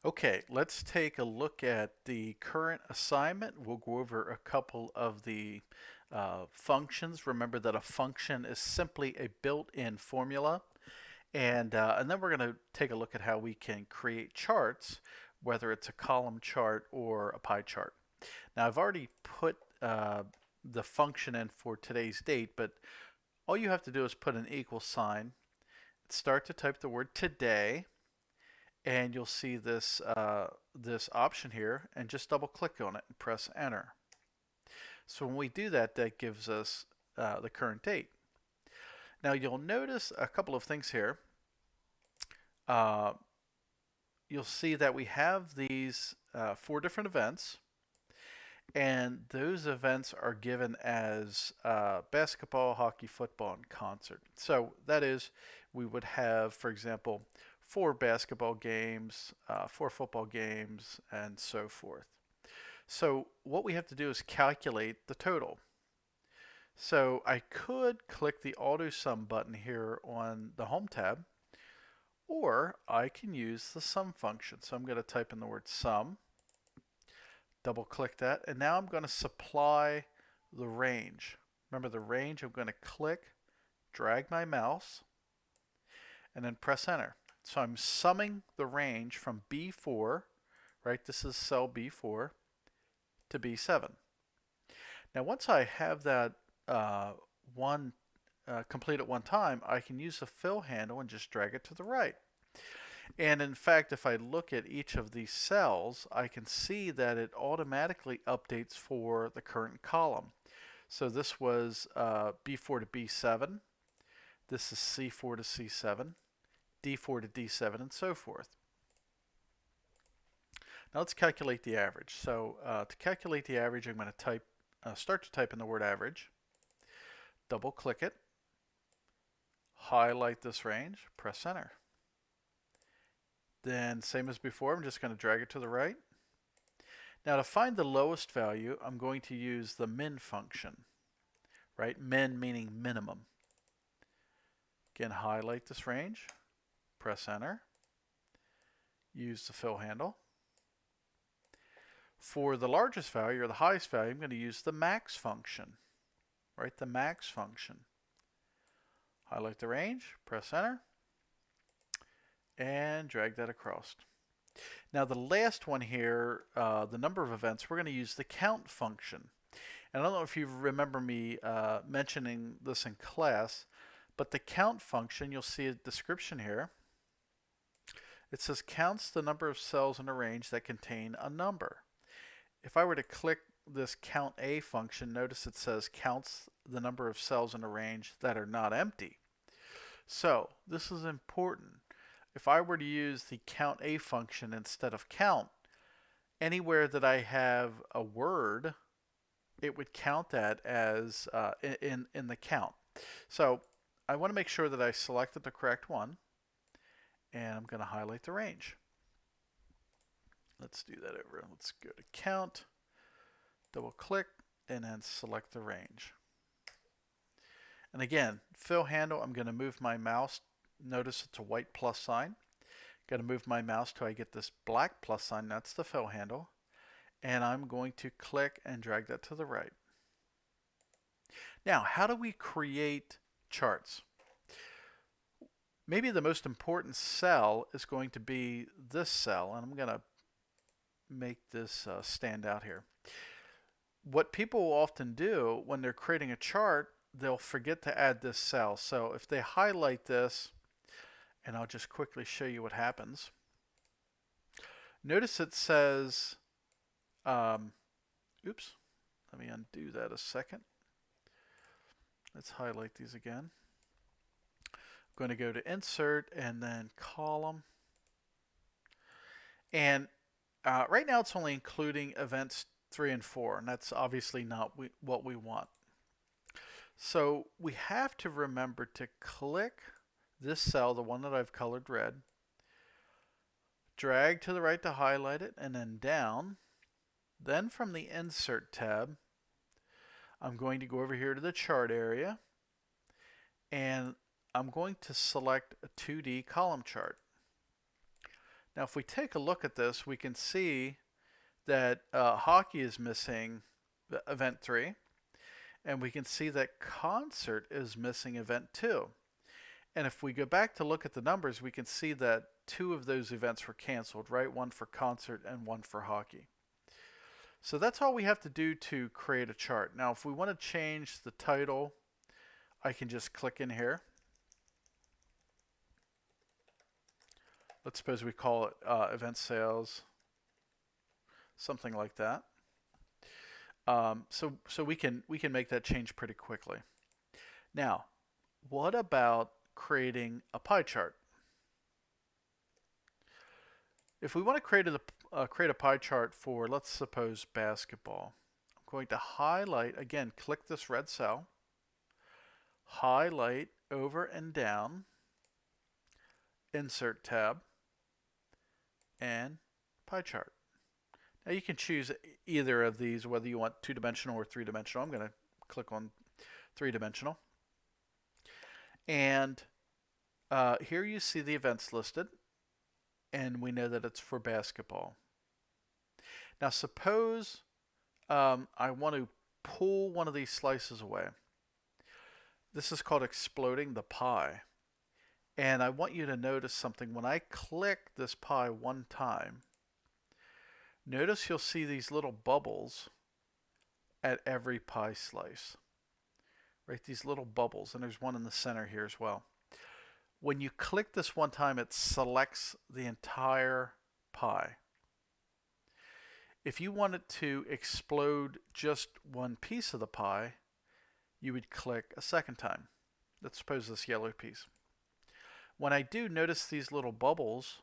Okay, let's take a look at the current assignment. We'll go over a couple of the functions. Remember that a function is simply a built-in formula. And then we're going to take a look at how we can create charts, whether it's a column chart or a pie chart. Now, I've already put the function in for today's date, but all you have to do is put an equal sign, start to type the word today, and you'll see this option here, and just double click on it and press enter. So when we do that, that gives us the current date. Now you'll notice a couple of things here. Uh, you'll see that we have these 4 different events, and those events are given as basketball, hockey, football, and concert. So that is, we would have, for example, 4 basketball games, 4 football games, and so forth. So what we have to do is calculate the total. So I could click the auto sum button here on the home tab, or I can use the sum function. So I'm going to type in the word sum, double click that, and now I'm going to supply the range. Remember the range, I'm going to click, drag my mouse, and then press enter. So I'm summing the range from B4, right? This is cell B4 to B7. Now once I have that one complete at one time, I can use the fill handle and just drag it to the right. And in fact, if I look at each of these cells, I can see that it automatically updates for the current column. So this was B4 to B7. This is C4 to C7, D4 to D7, and so forth. Now let's calculate the average. So to calculate the average, I'm going to start to type in the word average, double click it, highlight this range, press enter. Then same as before, I'm just going to drag it to the right. Now to find the lowest value, I'm going to use the min function, right? Min meaning minimum. Again, highlight this range, press enter, use the fill handle. For the largest value or the highest value, I'm going to use the max function, right? The max function. Highlight the range, press enter, and drag that across. Now the last one here, the number of events, we're going to use the count function. And I don't know if you remember me mentioning this in class, but the count function, you'll see a description here. It says counts the number of cells in a range that contain a number. If I were to click this count A function, notice it says counts the number of cells in a range that are not empty. So this is important. If I were to use the count A function instead of count, anywhere that I have a word, it would count that as in the count. So I want to make sure that I selected the correct one, and I'm going to highlight the range. Let's do that over. Let's go to count, double click, and then select the range. And again, fill handle, I'm going to move my mouse. Notice it's a white plus sign. Got to move my mouse till I get this black plus sign. That's the fill handle. And I'm going to click and drag that to the right. Now, how do we create charts? Maybe the most important cell is going to be this cell, and I'm going to make this stand out here. What people often do when they're creating a chart, they'll forget to add this cell. So if they highlight this, and I'll just quickly show you what happens. Notice it says, oops, let me undo that a second. Let's highlight these again. I'm going to go to insert and then column. And right now it's only including events 3 and 4, and that's obviously not what we want. So we have to remember to click this cell, the one that I've colored red, drag to the right to highlight it, and then down. Then from the Insert tab, I'm going to go over here to the chart area, and I'm going to select a 2D column chart. Now if we take a look at this, we can see that hockey is missing event 3, and we can see that concert is missing event 2. And if we go back to look at the numbers, we can see that 2 of those events were canceled, right? One for concert and one for hockey. So that's all we have to do to create a chart. Now, if we want to change the title, I can just click in here. Let's suppose we call it event sales, something like that. So we can make that change pretty quickly. Now, what about creating a pie chart? If we want to create a pie chart for, let's suppose, basketball, I'm going to highlight, again, click this red cell, highlight over and down, insert tab, and pie chart. Now you can choose either of these, whether you want 2-dimensional or 3-dimensional. I'm going to click on 3-dimensional. And here you see the events listed, and we know that it's for basketball. Now suppose I want to pull one of these slices away. This is called exploding the pie. And I want you to notice something. When I click this pie one time, notice you'll see these little bubbles at every pie slice. Right, these little bubbles, and there's one in the center here as well. When you click this one time, it selects the entire pie. If you wanted to explode just one piece of the pie, you would click a second time. Let's suppose this yellow piece. When I do, notice these little bubbles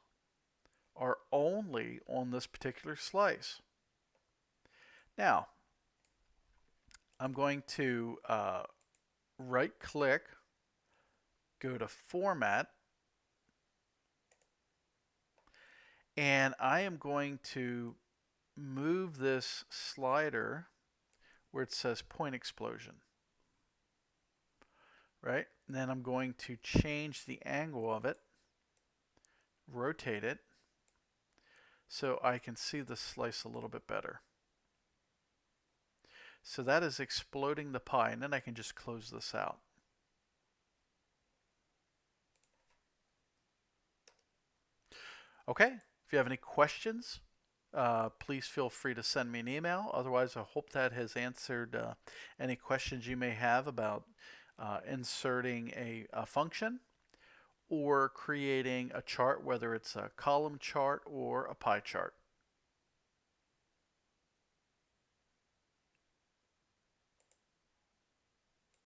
are only on this particular slice. Now, I'm going to right click, go to Format, and I am going to move this slider where it says point explosion. Right? And then I'm going to change the angle of it, rotate it, so I can see the slice a little bit better. So that is exploding the pie, and then I can just close this out. Okay, if you have any questions, please feel free to send me an email. Otherwise, I hope that has answered any questions you may have about inserting a function or creating a chart, whether it's a column chart or a pie chart.